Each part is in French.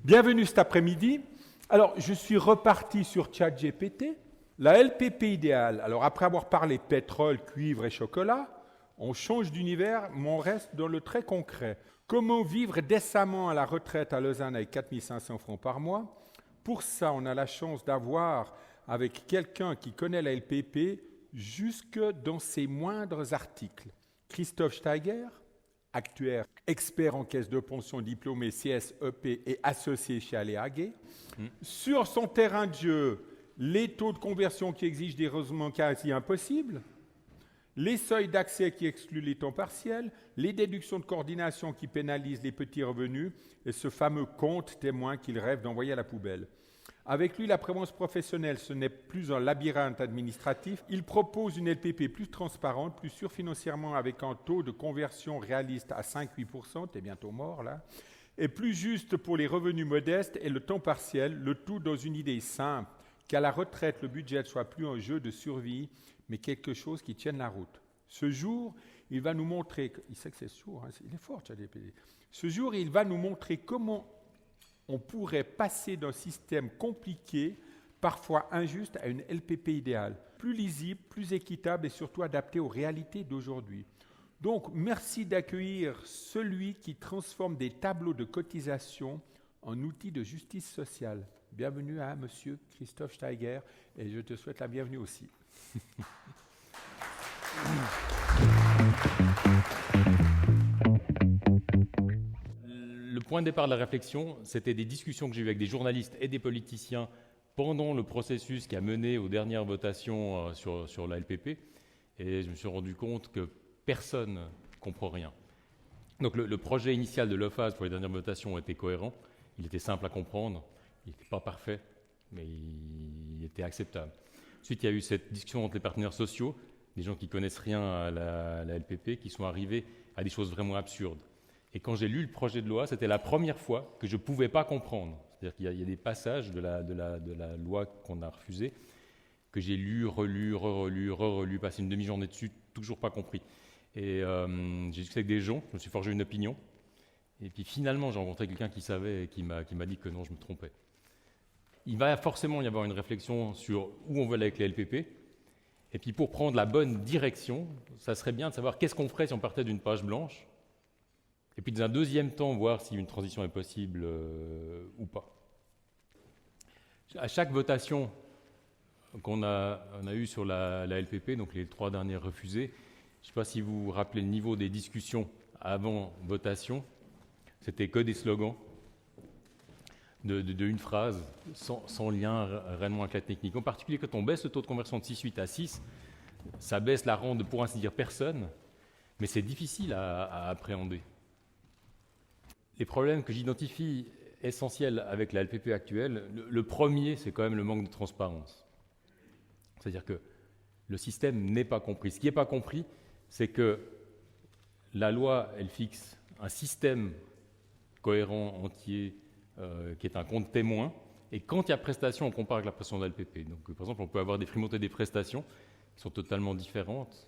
Bienvenue cet après-midi. Alors, je suis reparti sur ChatGPT. La LPP idéale. Alors, après avoir parlé pétrole, cuivre et chocolat, on change d'univers, mais on reste dans le très concret. Comment vivre décemment à la retraite à Lausanne avec 4 500 francs par mois? Pour ça, on a la chance d'avoir avec quelqu'un qui connaît la LPP jusque dans ses moindres articles. Christophe Steiger, actuaire, expert en caisse de pension, diplômé CSEP et associé chez Aléaguet. Sur son terrain de jeu, les taux de conversion qui exigent des revenus quasi impossibles, les seuils d'accès qui excluent les temps partiels, les déductions de coordination qui pénalisent les petits revenus et ce fameux compte témoin qu'il rêve d'envoyer à la poubelle. Avec lui, la prévoyance professionnelle, ce n'est plus un labyrinthe administratif. Il propose une LPP plus transparente, plus sûre financièrement avec un taux de conversion réaliste à 5-8%, t'es bientôt mort là, et plus juste pour les revenus modestes et le temps partiel, le tout dans une idée simple, qu'à la retraite, le budget ne soit plus un jeu de survie, mais quelque chose qui tienne la route. Ce jour, il va nous montrer, il sait que c'est sourd, hein, il est fort, ChatGPT. Ce jour, il va nous montrer comment on pourrait passer d'un système compliqué, parfois injuste, à une LPP idéale, plus lisible, plus équitable et surtout adaptée aux réalités d'aujourd'hui. Donc, merci d'accueillir celui qui transforme des tableaux de cotisation en outils de justice sociale. Bienvenue à Monsieur Christophe Steiger et je te souhaite la bienvenue aussi. Le point de départ de la réflexion, c'était des discussions que j'ai eues avec des journalistes et des politiciens pendant le processus qui a mené aux dernières votations sur la LPP. Et je me suis rendu compte que personne ne comprend rien. Donc le projet initial de l'OFAS pour les dernières votations était cohérent. Il était simple à comprendre. Il n'était pas parfait, mais il était acceptable. Ensuite, il y a eu cette discussion entre les partenaires sociaux, des gens qui ne connaissent rien à la LPP, qui sont arrivés à des choses vraiment absurdes. Et quand j'ai lu le projet de loi, c'était la première fois que je ne pouvais pas comprendre. C'est-à-dire qu'il y a des passages de la loi qu'on a refusée que j'ai lu, relu, re-relu, passé une demi-journée dessus, toujours pas compris. Et j'ai discuté avec des gens, je me suis forgé une opinion. Et puis finalement, j'ai rencontré quelqu'un qui savait et qui m'a dit que non, je me trompais. Il va forcément y avoir une réflexion sur où on veut aller avec les LPP. Et puis pour prendre la bonne direction, ça serait bien de savoir qu'est-ce qu'on ferait si on partait d'une page blanche. Et puis dans un deuxième temps, voir si une transition est possible ou pas. À chaque votation qu'on a eue sur la LPP, donc les 3 dernières refusées, je ne sais pas si vous vous rappelez le niveau des discussions avant votation, c'était que des slogans de une phrase, sans lien réellement avec la technique. En particulier, quand on baisse le taux de conversion de 6,8 à 6, ça baisse la rente de, pour ainsi dire, personne, mais c'est difficile à appréhender. Les problèmes que j'identifie essentiels avec la LPP actuelle, le premier, c'est quand même le manque de transparence. C'est-à-dire que le système n'est pas compris. Ce qui n'est pas compris, c'est que la loi, elle fixe un système cohérent, entier, qui est un compte témoin, et quand il y a prestation, on compare avec la prestation de la LPP. Donc, par exemple, on peut avoir des prix montés des prestations qui sont totalement différentes.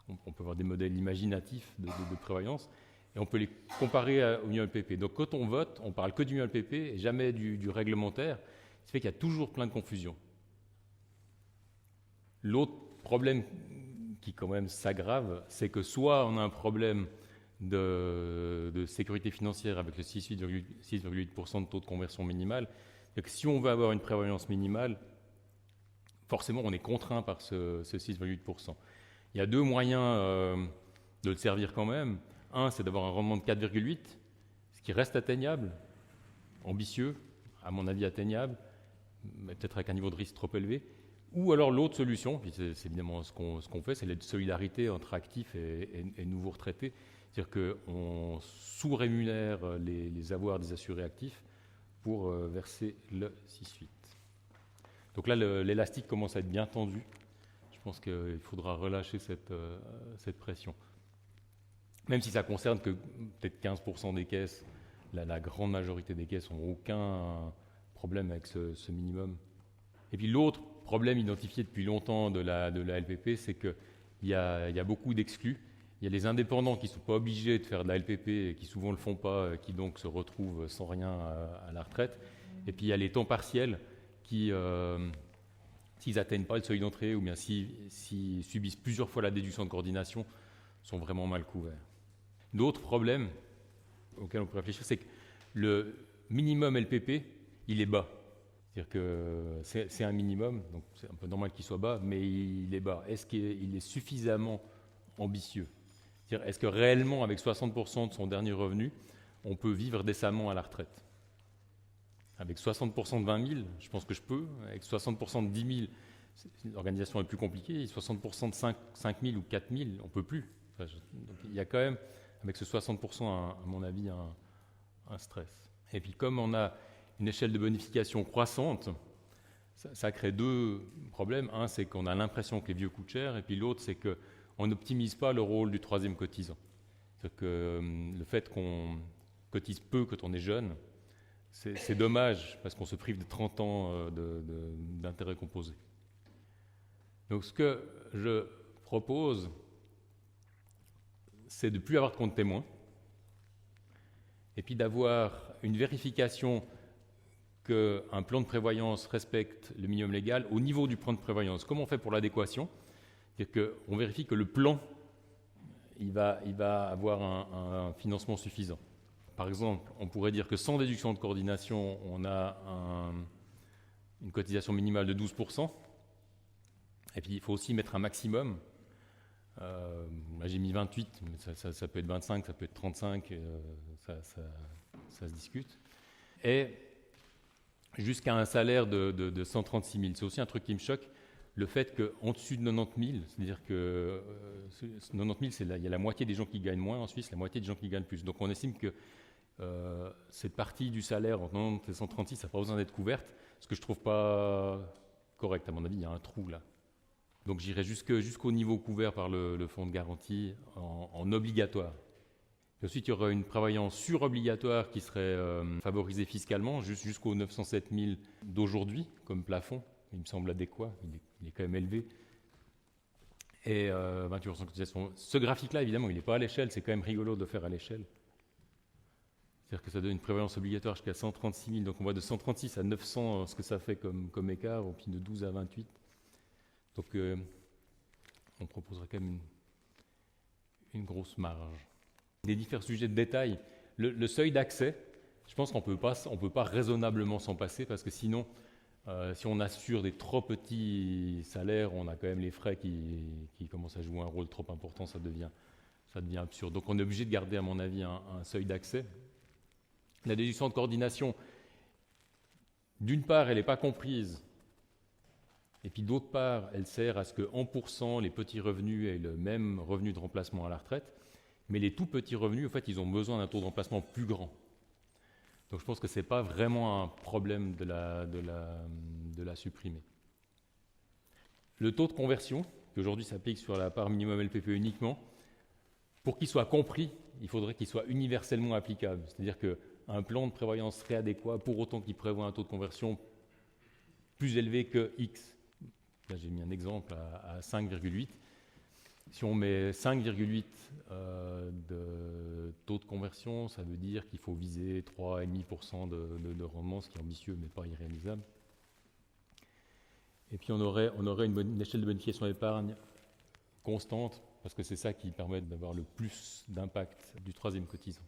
On peut avoir des modèles imaginatifs de prévoyance, et on peut les comparer au Union LPP. Donc quand on vote, on parle que du Union LPP et jamais du réglementaire, ce qui fait qu'il y a toujours plein de confusion. L'autre problème qui quand même s'aggrave, c'est que soit on a un problème de sécurité financière avec le 6,8% de taux de conversion minimal, et que si on veut avoir une prévoyance minimale, forcément on est contraint par ce 6,8%. Il y a 2 moyens de le servir quand même. Un, c'est d'avoir un rendement de 4,8, ce qui reste atteignable, ambitieux, à mon avis atteignable, mais peut-être avec un niveau de risque trop élevé. Ou alors l'autre solution, puis c'est évidemment ce qu'on fait, c'est la solidarité entre actifs et nouveaux retraités. C'est-à-dire qu'on sous-rémunère les avoirs des assurés actifs pour verser le 6,8. Donc là, l'élastique commence à être bien tendu. Je pense qu'il faudra relâcher cette pression. Même si ça concerne que peut-être 15% des caisses, la grande majorité des caisses n'ont aucun problème avec ce minimum. Et puis l'autre problème identifié depuis longtemps de la LPP, c'est qu'il y a beaucoup d'exclus. Il Il y a les indépendants qui ne sont pas obligés de faire de la LPP et qui souvent ne le font pas, qui donc se retrouvent sans rien à la retraite. Et puis il y a les temps partiels qui, s'ils n'atteignent pas le seuil d'entrée ou bien s'ils subissent plusieurs fois la déduction de coordination, sont vraiment mal couverts. D'autres problèmes auxquels on peut réfléchir, c'est que le minimum LPP, il est bas. C'est-à-dire que c'est un minimum, donc c'est un peu normal qu'il soit bas, mais il est bas. Est-ce qu'il est suffisamment ambitieux ? C'est-à-dire, est-ce que réellement, avec 60% de son dernier revenu, on peut vivre décemment à la retraite ? Avec 60% de 20 000, je pense que je peux. Avec 60% de 10 000, l'organisation est plus compliquée. 60% de 5 000 ou 4 000, on ne peut plus. Donc, il y a quand même, avec ce 60%, à mon avis, un stress. Et puis, comme on a une échelle de bonification croissante, ça crée deux problèmes. Un, c'est qu'on a l'impression que les vieux coûtent cher. Et puis l'autre, c'est qu'on n'optimise pas le rôle du troisième cotisant. C'est-à-dire que le fait qu'on cotise peu quand on est jeune, c'est dommage parce qu'on se prive de 30 ans d'intérêt composé. Donc ce que je propose, c'est de ne plus avoir de compte témoin et puis d'avoir une vérification qu'un plan de prévoyance respecte le minimum légal au niveau du plan de prévoyance. Comment on fait pour l'adéquation ? C'est-à-dire qu'on vérifie que le plan il va avoir un financement suffisant. Par exemple, on pourrait dire que sans déduction de coordination, on a une cotisation minimale de 12%. Et puis, il faut aussi mettre un maximum. Là, j'ai mis 28, mais ça peut être 25, ça peut être 35, ça se discute. Et jusqu'à un salaire de 136 000. C'est aussi un truc qui me choque, le fait qu'en dessus de 90 000, c'est-à-dire que 90 000, il y a la moitié des gens qui gagnent moins en Suisse, la moitié des gens qui gagnent plus. Donc on estime que cette partie du salaire entre 90 et 136, ça n'a pas besoin d'être couverte, ce que je ne trouve pas correct. À mon avis, il y a un trou là. Donc j'irai jusqu'au niveau couvert par le fonds de garantie en obligatoire. Et ensuite, il y aura une prévoyance sur-obligatoire qui serait favorisée fiscalement jusqu'aux 907 000 d'aujourd'hui comme plafond. Il me semble adéquat, il est quand même élevé. Et 28% de cotisation. Ce graphique-là, évidemment, il n'est pas à l'échelle, c'est quand même rigolo de le faire à l'échelle. C'est-à-dire que ça donne une prévoyance obligatoire jusqu'à 136 000, donc on voit de 136 à 900 ce que ça fait comme écart, et puis de 12 à 28. Donc on proposerait quand même une grosse marge. Les différents sujets de détail, le seuil d'accès, je pense qu'on peut pas raisonnablement s'en passer, parce que sinon, si on assure des trop petits salaires, on a quand même les frais qui commencent à jouer un rôle trop important, ça devient absurde. Donc on est obligé de garder, à mon avis, un seuil d'accès. La déduction de coordination, d'une part, elle n'est pas comprise, et puis d'autre part, elle sert à ce que, en pourcent, les petits revenus aient le même revenu de remplacement à la retraite, mais les tout petits revenus, en fait, ils ont besoin d'un taux de remplacement plus grand. Donc je pense que ce n'est pas vraiment un problème de la supprimer. Le taux de conversion, qui aujourd'hui s'applique sur la part minimum LPP uniquement, pour qu'il soit compris, il faudrait qu'il soit universellement applicable. C'est-à-dire qu'un plan de prévoyance serait adéquat pour autant qu'il prévoit un taux de conversion plus élevé que X. Là, j'ai mis un exemple à 5,8. Si on met 5,8 de taux de conversion, ça veut dire qu'il faut viser 3,5% de rendement, ce qui est ambitieux mais pas irréalisable. Et puis on aurait une échelle de bonification d'épargne constante, parce que c'est ça qui permet d'avoir le plus d'impact du troisième cotisant.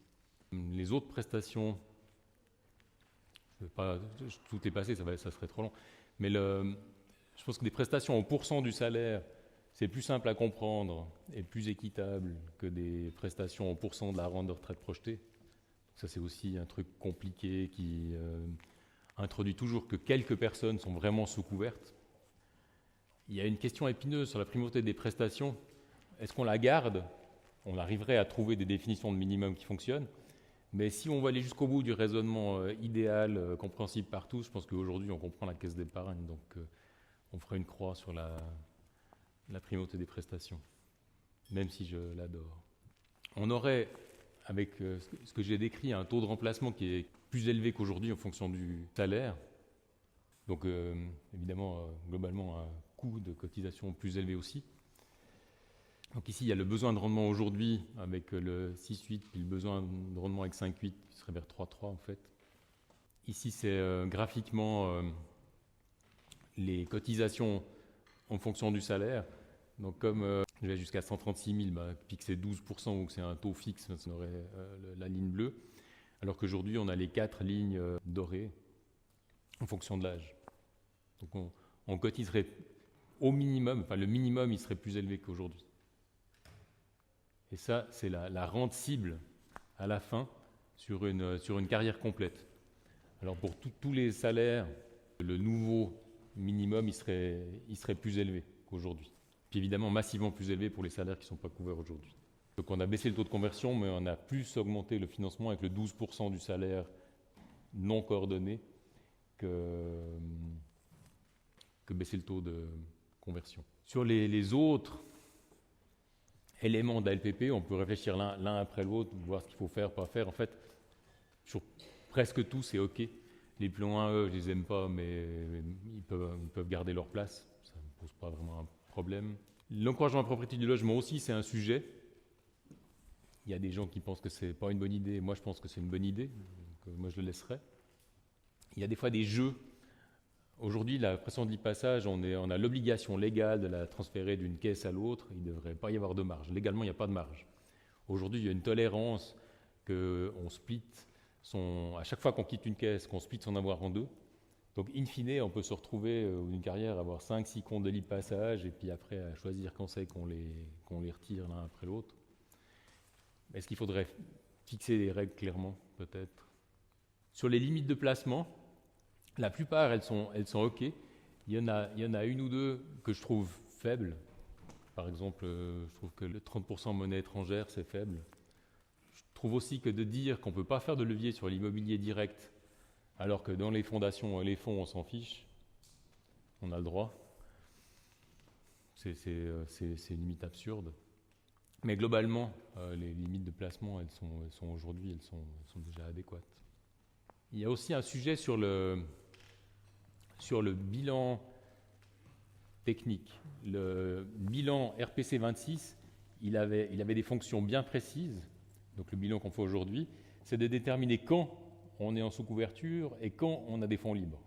Les autres prestations, tout est passé, ça serait trop long, mais je pense que des prestations au pourcent du salaire, c'est plus simple à comprendre et plus équitable que des prestations au pourcent de la rente de retraite projetée. Ça, c'est aussi un truc compliqué qui introduit toujours que quelques personnes sont vraiment sous couverte. Il y a une question épineuse sur la primauté des prestations. Est-ce qu'on la garde ? On arriverait à trouver des définitions de minimum qui fonctionnent. Mais si on va aller jusqu'au bout du raisonnement idéal, compréhensible par tous, je pense qu'aujourd'hui, on comprend la caisse d'épargne. Donc, on ferait une croix sur la primauté des prestations, même si je l'adore. On aurait, avec ce que j'ai décrit, un taux de remplacement qui est plus élevé qu'aujourd'hui en fonction du salaire. Donc, évidemment, globalement, un coût de cotisation plus élevé aussi. Donc ici, il y a le besoin de rendement aujourd'hui avec le 6,8, puis le besoin de rendement avec 5,8, qui serait vers 3,3 en fait. Ici, c'est graphiquement les cotisations en fonction du salaire. Donc comme je vais jusqu'à 136 000, puis que c'est 12% ou que c'est un taux fixe, ça aurait la ligne bleue. Alors qu'aujourd'hui, on a les 4 lignes dorées en fonction de l'âge. Donc on cotiserait au minimum, enfin le minimum, il serait plus élevé qu'aujourd'hui. Et ça, c'est la rente cible à la fin sur une carrière complète. Alors pour tous les salaires, le nouveau minimum, il serait plus élevé qu'aujourd'hui. Puis évidemment, massivement plus élevé pour les salaires qui ne sont pas couverts aujourd'hui. Donc on a baissé le taux de conversion, mais on a plus augmenté le financement avec le 12% du salaire non coordonné que baisser le taux de conversion. Sur les autres éléments de la LPP, on peut réfléchir l'un après l'autre, voir ce qu'il faut faire, pas faire. En fait, sur presque tout, c'est OK. Les plans 1E, je les aime pas, mais ils peuvent garder leur place. Ça ne pose pas vraiment un problème. L'encouragement à la propriété du logement aussi, c'est un sujet. Il y a des gens qui pensent que c'est pas une bonne idée. Moi, je pense que c'est une bonne idée. Donc, moi, je le laisserai. Il y a des fois des jeux. Aujourd'hui, la pression de passage, on a l'obligation légale de la transférer d'une caisse à l'autre. Il ne devrait pas y avoir de marge. Légalement, il n'y a pas de marge. Aujourd'hui, il y a une tolérance qu'on split à chaque fois qu'on quitte une caisse, qu'on split son avoir en deux. Donc, in fine, on peut se retrouver au bout d'une carrière, avoir 5-6 comptes de libre passage, et puis après, à choisir quand c'est qu'on les retire l'un après l'autre. Est-ce qu'il faudrait fixer des règles clairement, peut-être? Sur les limites de placement, la plupart, elles sont OK. Il y en a une ou deux que je trouve faibles. Par exemple, je trouve que le 30% monnaie étrangère, c'est faible. Je trouve aussi que de dire qu'on ne peut pas faire de levier sur l'immobilier direct, alors que dans les fondations et les fonds, on s'en fiche, on a le droit, c'est une limite absurde. Mais globalement, les limites de placement, elles sont aujourd'hui, elles sont déjà adéquates. Il y a aussi un sujet sur le bilan technique. Le bilan RPC 26, il avait des fonctions bien précises. Donc le bilan qu'on fait aujourd'hui, c'est de déterminer quand on est en sous-couverture et quand on a des fonds libres.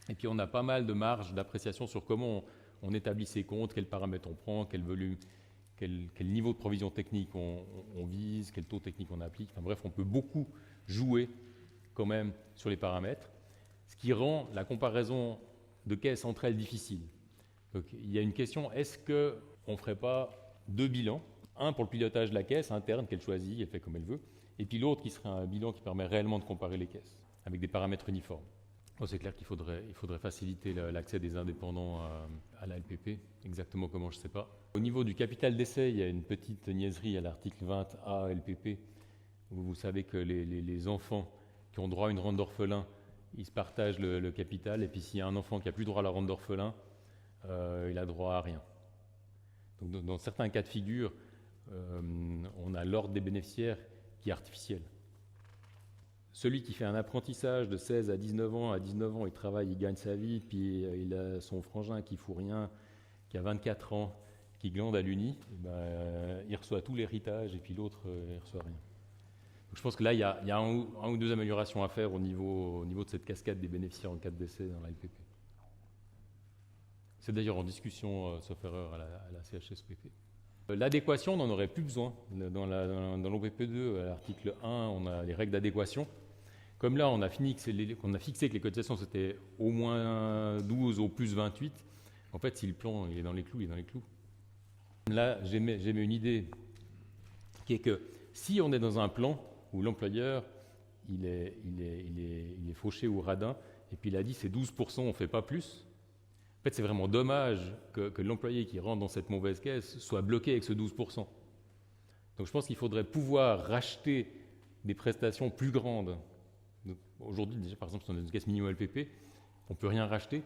Et puis on a pas mal de marge d'appréciation sur comment on établit ses comptes, quels paramètres on prend, quel volume, quel niveau de provision technique on vise, quel taux technique on applique. Enfin bref, on peut beaucoup jouer quand même sur les paramètres, ce qui rend la comparaison de caisses entre elles difficile. Donc, il y a une question, est-ce qu'on ne ferait pas 2 bilans, un pour le pilotage de la caisse interne qu'elle choisit, elle fait comme elle veut, et puis l'autre qui serait un bilan qui permet réellement de comparer les caisses, avec des paramètres uniformes. Bon, c'est clair qu'il faudrait faciliter l'accès des indépendants à la LPP, exactement comment, je ne sais pas. Au niveau du capital d'essai, il y a une petite niaiserie à l'article 20A LPP, où vous savez que les enfants qui ont droit à une rente d'orphelin, ils se partagent le capital, et puis s'il y a un enfant qui n'a plus droit à la rente d'orphelin, il a droit à rien. Donc dans certains cas de figure, on a l'ordre des bénéficiaires qui est artificiel. Celui qui fait un apprentissage de 16 à 19 ans, il travaille, il gagne sa vie, puis il a son frangin qui ne fout rien, qui a 24 ans, qui glande à l'Uni, il reçoit tout l'héritage, et puis l'autre, il ne reçoit rien. Donc je pense que là, il y a un ou deux améliorations à faire au niveau de cette cascade des bénéficiaires en cas de décès dans la LPP. C'est d'ailleurs en discussion, sauf erreur, à la CHSPP. L'adéquation, on n'en aurait plus besoin. Dans l'OPP2, à l'article 1, on a les règles d'adéquation. Comme là, on a fixé que les cotisations, c'était au moins 12, au plus 28. En fait, si le plan est dans les clous, il est dans les clous. Là, j'émets une idée qui est que si on est dans un plan où l'employeur, il est fauché ou radin, et puis il a dit c'est 12%, on ne fait pas plus. En fait, c'est vraiment dommage que l'employé qui rentre dans cette mauvaise caisse soit bloqué avec ce 12%. Donc je pense qu'il faudrait pouvoir racheter des prestations plus grandes. Aujourd'hui, déjà, par exemple, si on a une caisse minimum LPP, on ne peut rien racheter.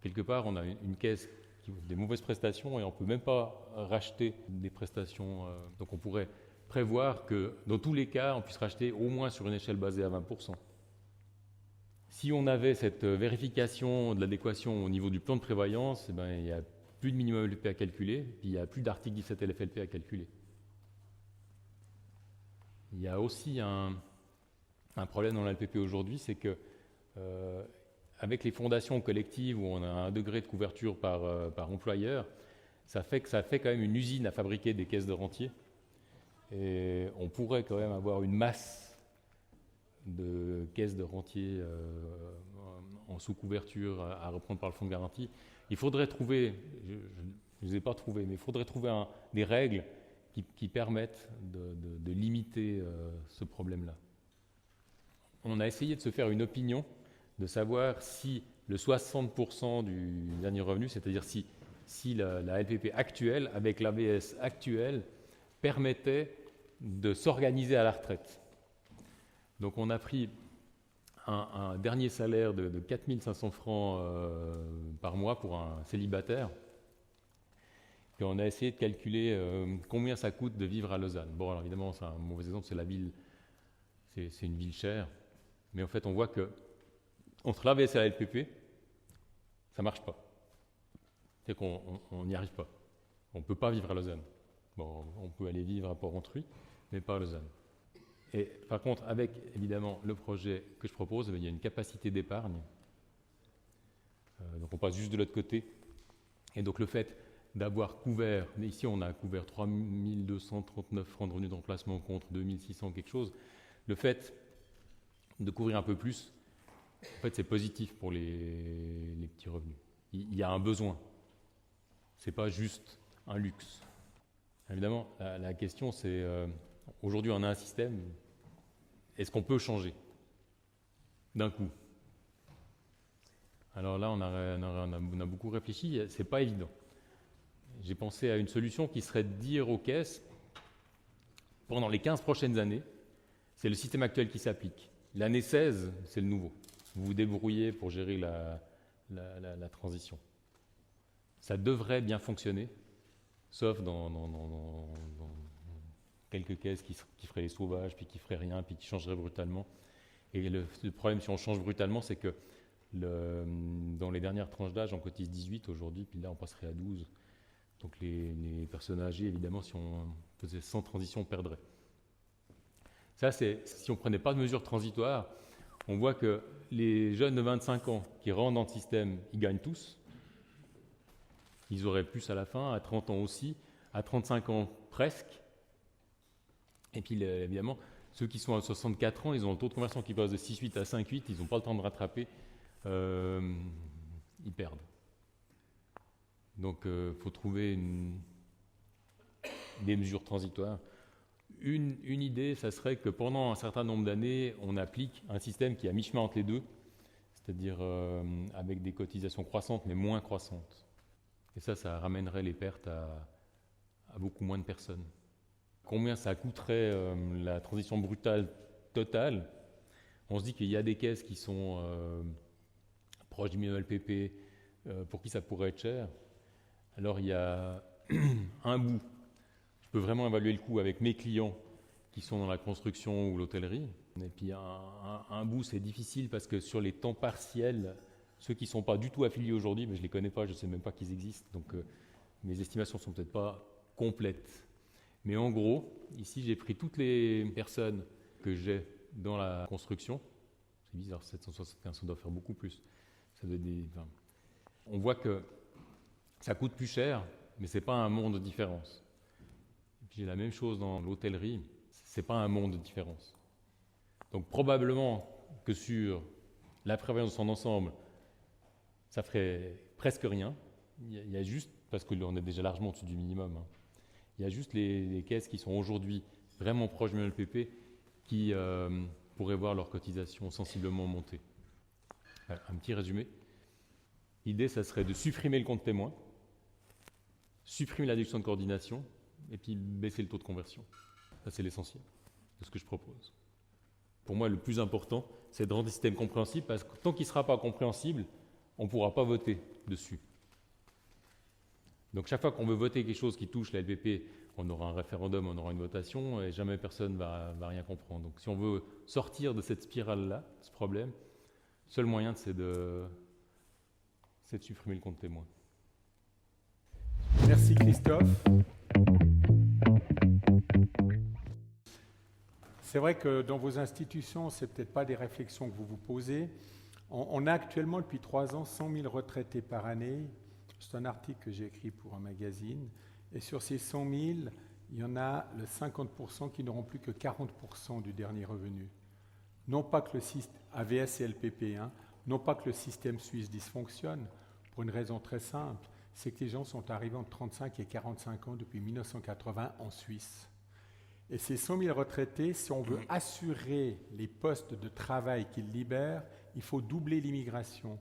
Quelque part, on a une caisse qui a des mauvaises prestations et on ne peut même pas racheter des prestations. Donc on pourrait prévoir que dans tous les cas, on puisse racheter au moins sur une échelle basée à 20%. Si on avait cette vérification de l'adéquation au niveau du plan de prévoyance, il y a plus de minimum LPP à calculer, puis il n'y a plus d'article 17 LFLP à calculer. Il y a aussi un problème dans la LPP aujourd'hui, c'est que avec les fondations collectives où on a un degré de couverture par employeur, ça fait quand même une usine à fabriquer des caisses de rentiers. Et on pourrait quand même avoir une masse de caisses de rentiers en sous-couverture à reprendre par le fonds de garantie. Il faudrait trouver, je ne les ai pas trouvées, mais il faudrait trouver des règles qui permettent de limiter ce problème-là. On a essayé de se faire une opinion, de savoir si le 60% du dernier revenu, c'est-à-dire si la LPP actuelle, avec l'AVS actuelle, permettait de s'organiser à la retraite. Donc on a pris un dernier salaire de 4 500 francs par mois pour un célibataire, et on a essayé de calculer combien ça coûte de vivre à Lausanne. Bon, alors évidemment, c'est un mauvais exemple, c'est la ville, c'est une ville chère, mais en fait on voit que entre l'AVS et la LPP, ça ne marche pas. C'est qu'on n'y arrive pas. On ne peut pas vivre à Lausanne. Bon, on peut aller vivre à Port-Ontruy, mais pas à Lausanne. Et par contre, avec évidemment le projet que je propose, il y a une capacité d'épargne. Donc on passe juste de l'autre côté. Et donc le fait d'avoir couvert, ici on a couvert 3 239 francs de revenus d'emplacement contre 2 600 quelque chose, le fait de couvrir un peu plus, en fait c'est positif pour les petits revenus. Il y a un besoin. Ce n'est pas juste un luxe. Évidemment, la question c'est, aujourd'hui on a un système, est-ce qu'on peut changer d'un coup? Alors là on a beaucoup réfléchi, c'est pas évident. J'ai pensé à une solution qui serait de dire aux caisses, pendant les 15 prochaines années, c'est le système actuel qui s'applique. L'année 16, c'est le nouveau. Vous vous débrouillez pour gérer la transition. Ça devrait bien fonctionner, sauf dans quelques caisses qui feraient les sauvages, puis qui feraient rien, puis qui changeraient brutalement. Et le problème, si on change brutalement, c'est que dans les dernières tranches d'âge, on cotise 18 aujourd'hui, puis là, on passerait à 12. Donc les personnes âgées, évidemment, si on faisait sans transition, on perdrait. Ça, c'est si on ne prenait pas de mesures transitoires, on voit que les jeunes de 25 ans qui rentrent dans le système, ils gagnent tous. Ils auraient plus à la fin, à 30 ans aussi, à 35 ans presque. Et puis évidemment, ceux qui sont à 64 ans, ils ont le taux de conversion qui passe de 6,8 à 5,8, ils n'ont pas le temps de rattraper, ils perdent. Donc il faut trouver des mesures transitoires. Une idée, ça serait que pendant un certain nombre d'années, on applique un système qui est à mi-chemin entre les deux, c'est-à-dire avec des cotisations croissantes mais moins croissantes. Et ça ramènerait les pertes à beaucoup moins de personnes. Combien ça coûterait la transition brutale totale? On se dit qu'il y a des caisses qui sont proches du minimum LPP, pour qui ça pourrait être cher. Alors il y a un bout, je peux vraiment évaluer le coût avec mes clients qui sont dans la construction ou l'hôtellerie. Et puis un bout, c'est difficile parce que sur les temps partiels, ceux qui ne sont pas du tout affiliés aujourd'hui, mais je ne les connais pas, je ne sais même pas qu'ils existent, donc mes estimations ne sont peut-être pas complètes. Mais en gros, ici j'ai pris toutes les personnes que j'ai dans la construction. C'est bizarre, 775, ça doit faire beaucoup plus. Ça doit être on voit que ça coûte plus cher, mais ce n'est pas un monde de différence. Et puis j'ai la même chose dans l'hôtellerie, ce n'est pas un monde de différence. Donc probablement que sur la prévoyance de son ensemble, ça ferait presque rien. Il y a juste, parce qu'on est déjà largement au-dessus du minimum, il y a juste les caisses qui sont aujourd'hui vraiment proches du LPP qui pourraient voir leur cotisation sensiblement monter. Un petit résumé. L'idée, ça serait de supprimer le compte témoin, supprimer la déduction de coordination et puis baisser le taux de conversion. Ça, c'est l'essentiel de ce que je propose. Pour moi, le plus important, c'est de rendre le système compréhensible parce que tant qu'il ne sera pas compréhensible, on ne pourra pas voter dessus. Donc chaque fois qu'on veut voter quelque chose qui touche la LPP, on aura un référendum, on aura une votation et jamais personne ne va rien comprendre. Donc si on veut sortir de cette spirale-là, de ce problème, le seul moyen, c'est de supprimer le compte témoin. Merci Christophe. C'est vrai que dans vos institutions, ce n'est peut-être pas des réflexions que vous vous posez. On a actuellement depuis 3 ans 100 000 retraités par année. C'est un article que j'ai écrit pour un magazine. Et sur ces 100 000, il y en a le 50% qui n'auront plus que 40% du dernier revenu. Non pas que le système AVS et LPP, non pas que le système suisse dysfonctionne, pour une raison très simple, c'est que les gens sont arrivés entre 35 et 45 ans depuis 1980 en Suisse. Et ces 100 000 retraités, si on veut assurer les postes de travail qu'ils libèrent, il faut doubler l'immigration.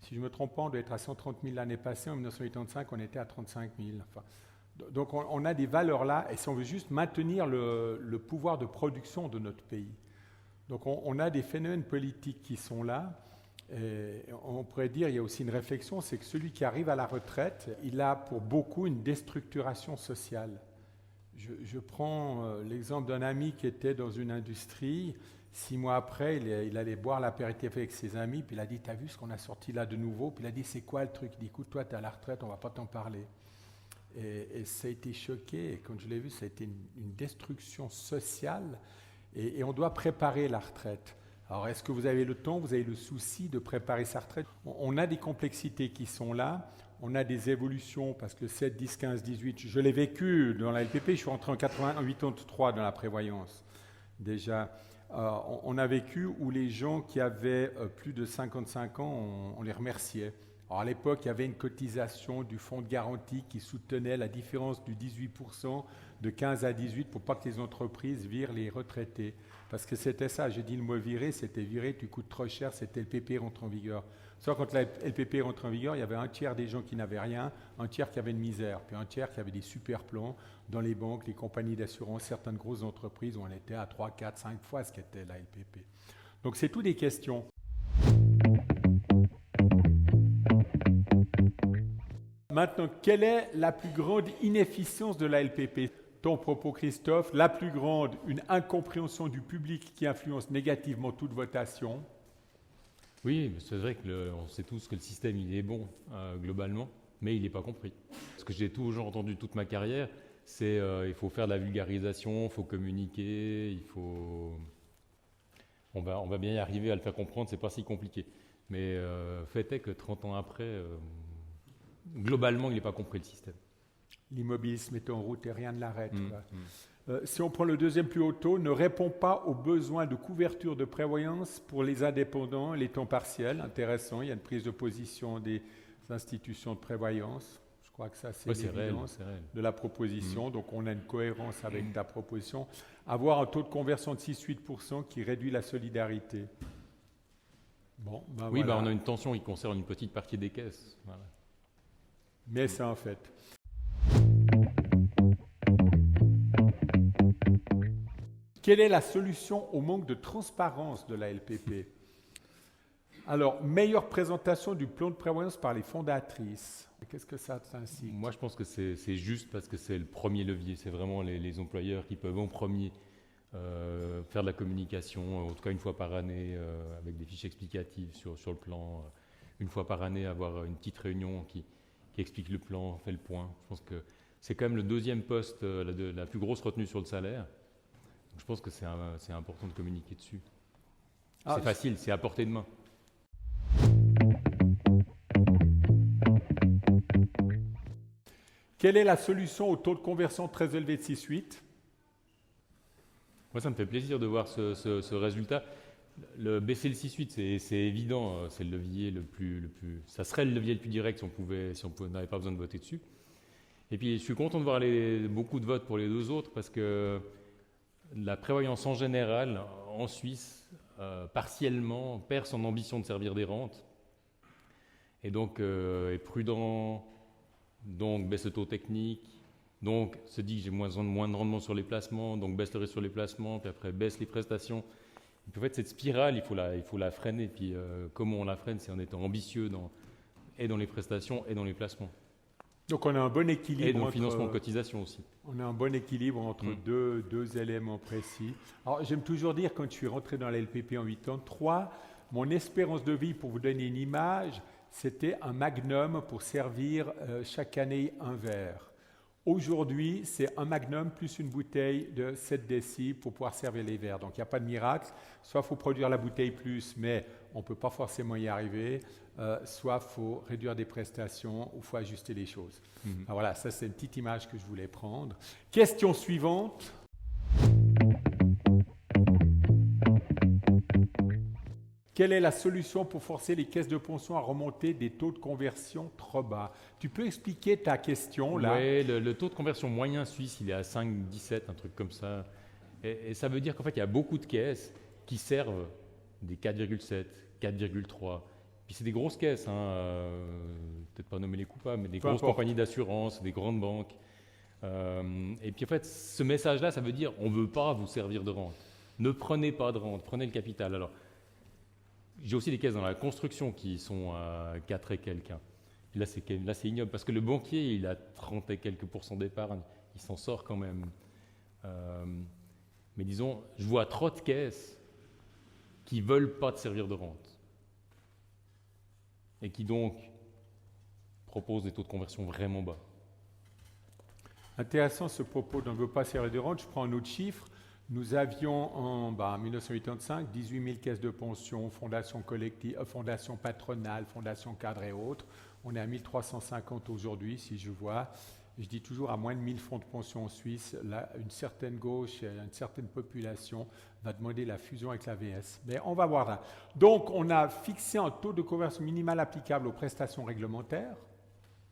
Si je ne me trompe pas, on doit être à 130 000 l'année passée. En 1985, on était à 35 000. Enfin, donc on a des valeurs là, et si on veut juste maintenir le pouvoir de production de notre pays. Donc on a des phénomènes politiques qui sont là. Et on pourrait dire, il y a aussi une réflexion, c'est que celui qui arrive à la retraite, il a pour beaucoup une déstructuration sociale. Je prends l'exemple d'un ami qui était dans une industrie. 6 mois après, il allait boire l'apéritif avec ses amis, puis il a dit, t'as vu ce qu'on a sorti là de nouveau? Puis il a dit, c'est quoi le truc? Il dit, écoute, toi, t'es à la retraite, on ne va pas t'en parler. Et ça a été choqué, et quand je l'ai vu, ça a été une destruction sociale, et on doit préparer la retraite. Alors, est-ce que vous avez le temps, vous avez le souci de préparer sa retraite? On a des complexités qui sont là, on a des évolutions, parce que le 7, 10, 15, 18, je l'ai vécu dans la LPP, je suis rentré en 83 dans la prévoyance. Déjà, on a vécu où les gens qui avaient plus de 55 ans, on les remerciait. Alors à l'époque, il y avait une cotisation du fonds de garantie qui soutenait la différence du 18% de 15 à 18 pour pas que les entreprises virent les retraités. Parce que c'était ça, j'ai dit le mot virer, c'était virer, tu coûtes trop cher, c'était LPP rentre en vigueur. Soit quand la LPP rentre en vigueur, il y avait un tiers des gens qui n'avaient rien, un tiers qui avait une misère, puis un tiers qui avait des super plans dans les banques, les compagnies d'assurance, certaines grosses entreprises où on était à 3, 4, 5 fois ce qu'était la LPP. Donc c'est tout des questions. Maintenant, quelle est la plus grande inefficience de la LPP? Ton propos, Christophe, la plus grande, une incompréhension du public qui influence négativement toute votation. Oui, c'est vrai qu'on sait tous que le système il est bon globalement, mais il n'est pas compris. Ce que j'ai toujours entendu toute ma carrière, c'est il faut faire de la vulgarisation, il faut communiquer, on va bien y arriver à le faire comprendre, c'est pas si compliqué. Mais fait est que 30 ans après, globalement, il n'est pas compris le système. L'immobilisme est en route et rien ne l'arrête. Si on prend le deuxième plus haut taux, ne répond pas aux besoins de couverture de prévoyance pour les indépendants, les temps partiels. Intéressant, il y a une prise de position des institutions de prévoyance. Je crois que ça, c'est l'évidence de la proposition. Donc, on a une cohérence avec ta proposition. Avoir un taux de conversion de 6-8% qui réduit la solidarité. Bon, ben oui, voilà. On a une tension qui concerne une petite partie des caisses. Voilà. Mais c'est un fait. Quelle est la solution au manque de transparence de la LPP? Alors, meilleure présentation du plan de prévoyance par les fondatrices. Qu'est-ce que ça t'incite? Moi, je pense que c'est juste parce que c'est le premier levier. C'est vraiment les employeurs qui peuvent en premier faire de la communication, en tout cas une fois par année, avec des fiches explicatives sur le plan. Une fois par année, avoir une petite réunion qui explique le plan, fait le point. Je pense que c'est quand même le deuxième poste, la plus grosse retenue sur le salaire. Donc je pense que c'est important de communiquer dessus. C'est facile, c'est à portée de main. Quelle est la solution au taux de conversion très élevé de 6-8? Moi, ça me fait plaisir de voir ce résultat. Baisser le 6-8, c'est évident, c'est le levier le plus. Ça serait le levier le plus direct si on n'avait pas besoin de voter dessus. Et puis, je suis content de voir beaucoup de votes pour les deux autres parce que la prévoyance en général, en Suisse, partiellement, perd son ambition de servir des rentes. Et donc, est prudent, donc baisse le taux technique, donc se dit que j'ai moins de rendement sur les placements, donc baisse le risque sur les placements, puis après baisse les prestations. Et puis en fait, cette spirale, il faut la freiner. Puis comment on la freine? C'est en étant ambitieux dans les prestations et dans les placements. Donc on a un bon équilibre. Et dans le financement de cotisation aussi. On a un bon équilibre entre deux éléments précis. Alors j'aime toujours dire, quand je suis rentré dans la LPP en 83, mon espérance de vie, pour vous donner une image, c'était un magnum pour servir chaque année un verre. Aujourd'hui, c'est un magnum plus une bouteille de 7 décis pour pouvoir servir les verres. Donc, il n'y a pas de miracle. Soit il faut produire la bouteille plus, mais on ne peut pas forcément y arriver. Soit il faut réduire des prestations ou il faut ajuster les choses. Alors voilà, ça c'est une petite image que je voulais prendre. Question suivante. Quelle est la solution pour forcer les caisses de pension à remonter des taux de conversion trop bas? Tu peux expliquer ta question là? Oui, le taux de conversion moyen suisse, il est à 5,17, un truc comme ça. Et ça veut dire qu'en fait, il y a beaucoup de caisses qui servent des 4,7, 4,3. Puis c'est des grosses caisses, peut-être pas nommer les coupables, mais des grosses compagnies d'assurance, des grandes banques. Et puis en fait, ce message-là, ça veut dire on ne veut pas vous servir de rente. Ne prenez pas de rente, prenez le capital. Alors, j'ai aussi des caisses dans la construction qui sont à 4 et quelques. Et là, c'est ignoble parce que le banquier, il a 30 et quelques % d'épargne. Il s'en sort quand même. Mais disons, je vois trop de caisses qui ne veulent pas te servir de rente. Et qui donc proposent des taux de conversion vraiment bas. Intéressant ce propos, on ne veut pas servir de rente. Je prends un autre chiffre. Nous avions en 1985 18 000 caisses de pension, fondations collectives, fondations patronales, fondations cadres et autres. On est à 1350 aujourd'hui, si je vois. Je dis toujours à moins de 1000 fonds de pension en Suisse, là, une certaine gauche, une certaine population va demander la fusion avec la VS. Mais on va voir là. Donc, on a fixé un taux de conversion minimal applicable aux prestations réglementaires.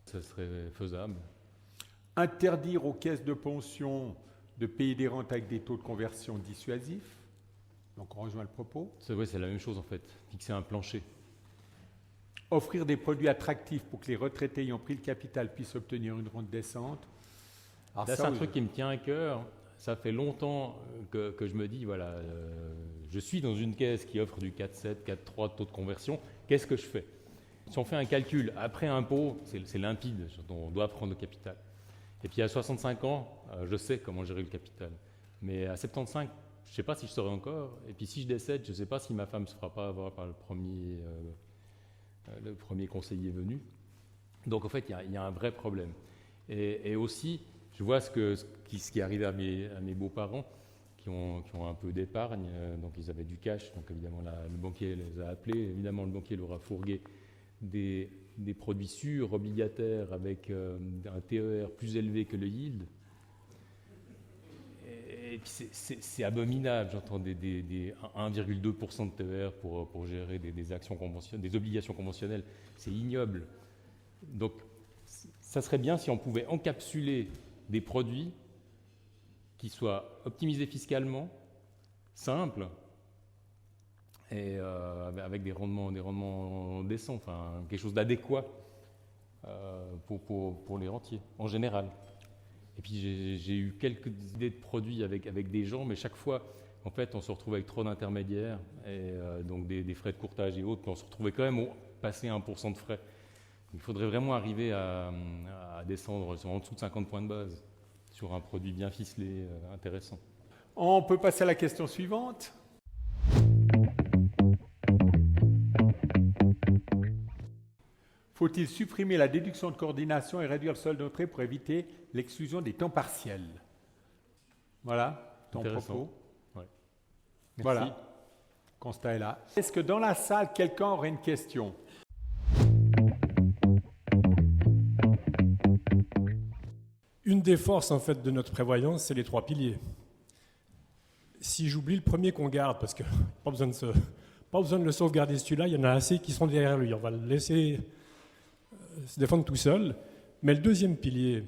Ça serait faisable. Interdire aux caisses de pension de payer des rentes avec des taux de conversion dissuasifs. Donc on rejoint le propos. C'est la même chose en fait, fixer un plancher. Offrir des produits attractifs pour que les retraités ayant pris le capital puissent obtenir une rente décente. Alors là, c'est un truc qui me tient à cœur. Ça fait longtemps que je me dis, voilà, je suis dans une caisse qui offre du 4,7, 4,3 de taux de conversion. Qu'est-ce que je fais? Si on fait un calcul après impôt, c'est limpide, on doit prendre le capital. Et puis à 65 ans, je sais comment gérer le capital. Mais à 75, je ne sais pas si je saurai encore. Et puis si je décède, je ne sais pas si ma femme ne se fera pas avoir par le premier conseiller venu. Donc en fait, il y a un vrai problème. Et aussi, je vois ce qui est arrivé à mes beaux-parents qui ont un peu d'épargne. Donc ils avaient du cash. Donc évidemment, le banquier les a appelés. Évidemment, le banquier leur a fourgué des produits sûrs, obligataires, avec un TER plus élevé que le yield. Et puis c'est abominable, j'entends des 1,2% de TER pour gérer des actions conventionnelles, des obligations conventionnelles. C'est ignoble. Donc, ça serait bien si on pouvait encapsuler des produits qui soient optimisés fiscalement, simples, et avec des rendements décents, enfin quelque chose d'adéquat pour les rentiers en général. Et puis j'ai eu quelques idées de produits avec des gens, mais chaque fois, en fait, on se retrouve avec trop d'intermédiaires, et donc des frais de courtage et autres, puis on se retrouvait quand même passer 1% de frais. Il faudrait vraiment arriver à descendre en dessous de 50 points de base sur un produit bien ficelé, intéressant. On peut passer à la question suivante. Faut-il supprimer la déduction de coordination et réduire le solde d'entrée pour éviter l'exclusion des temps partiels? Voilà, ton propos. Ouais. Voilà, le constat est là. Est-ce que dans la salle, quelqu'un aurait une question? Une des forces en fait de notre prévoyance, c'est les 3 piliers. Si j'oublie le premier qu'on garde, parce que pas besoin de le sauvegarder celui-là, il y en a assez qui sont derrière lui. On va le laisser se défendre tout seul. Mais le deuxième pilier,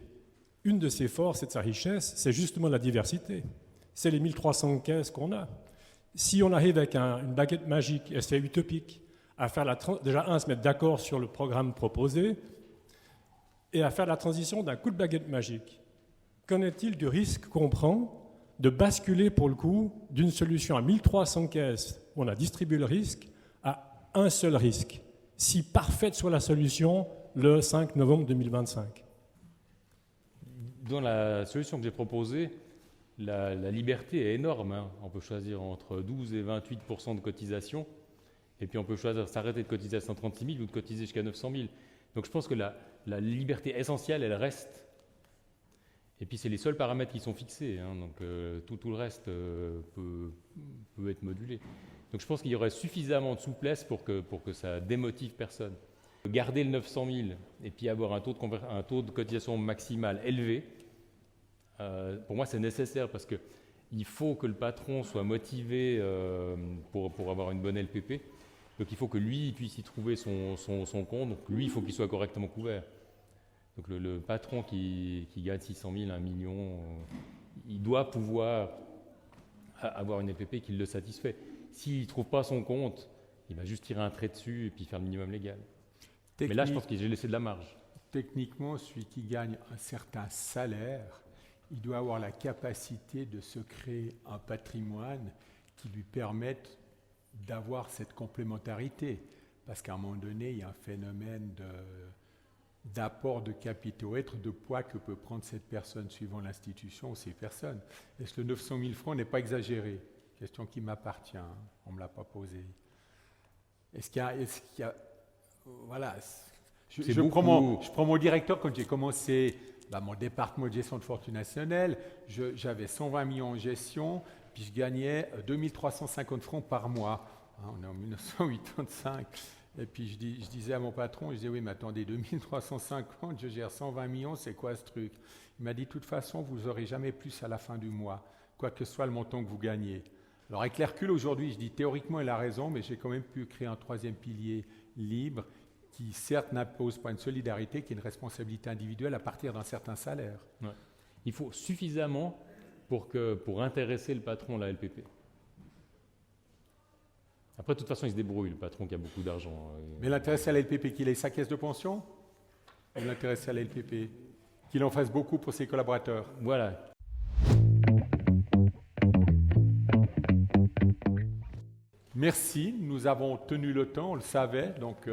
une de ses forces et de sa richesse, c'est justement la diversité. C'est les 1300 caisses qu'on a. Si on arrive avec une baguette magique, et c'est utopique, à faire déjà se mettre d'accord sur le programme proposé, et à faire la transition d'un coup de baguette magique. Qu'en est-il du risque qu'on prend de basculer pour le coup d'une solution à 1300 caisses où on a distribué le risque à un seul risque, si parfaite soit la solution le 5 novembre 2025? Dans la solution que j'ai proposée, la liberté est énorme. On peut choisir entre 12 et 28% de cotisation. Et puis on peut choisir s'arrêter de cotiser à 136 000 ou de cotiser jusqu'à 900 000. Donc je pense que la liberté essentielle, elle reste. Et puis c'est les seuls paramètres qui sont fixés, hein, donc tout le reste peut être modulé. Donc je pense qu'il y aurait suffisamment de souplesse pour que ça démotive personne. Garder le 900 000 et puis avoir un taux de cotisation maximal élevé, pour moi c'est nécessaire parce qu'il faut que le patron soit motivé pour avoir une bonne LPP. Donc il faut que lui puisse y trouver son compte, donc lui il faut qu'il soit correctement couvert. Donc le patron qui gagne 600 000, 1 million, il doit pouvoir avoir une LPP qui le satisfait. S'il ne trouve pas son compte, il va juste tirer un trait dessus et puis faire le minimum légal. Mais là, je pense que j'ai laissé de la marge. Techniquement, celui qui gagne un certain salaire, il doit avoir la capacité de se créer un patrimoine qui lui permette d'avoir cette complémentarité. Parce qu'à un moment donné, il y a un phénomène d'apport de capitaux, être de poids que peut prendre cette personne suivant l'institution ou ces personnes. Est-ce que le 900 000 francs n'est pas exagéré? Question qui m'appartient, on ne me l'a pas posée. Est-ce qu'il y a voilà, je prends mon directeur quand j'ai commencé mon département de gestion de fortune nationale, j'avais 120 millions en gestion, puis je gagnais 2350 francs par mois. On est en 1985. Et puis je disais à mon patron, je disais oui mais attendez, 2350, je gère 120 millions, c'est quoi ce truc? Il m'a dit de toute façon vous n'aurez jamais plus à la fin du mois, quoi que soit le montant que vous gagnez. Alors avec le recul aujourd'hui, je dis théoriquement il a raison, mais j'ai quand même pu créer un troisième pilier libre qui certes n'impose pas une solidarité, qui est une responsabilité individuelle à partir d'un certain salaire. Ouais. Il faut suffisamment pour intéresser le patron à la LPP. Après, de toute façon, il se débrouille, le patron qui a beaucoup d'argent. Mais l'intéresser à la LPP, qu'il ait sa caisse de pension, ou l'intéresser à la LPP, qu'il en fasse beaucoup pour ses collaborateurs. Voilà. Merci, nous avons tenu le temps, on le savait, donc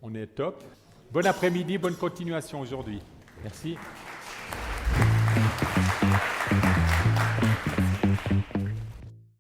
on est top. Bon après-midi, bonne continuation aujourd'hui. Merci.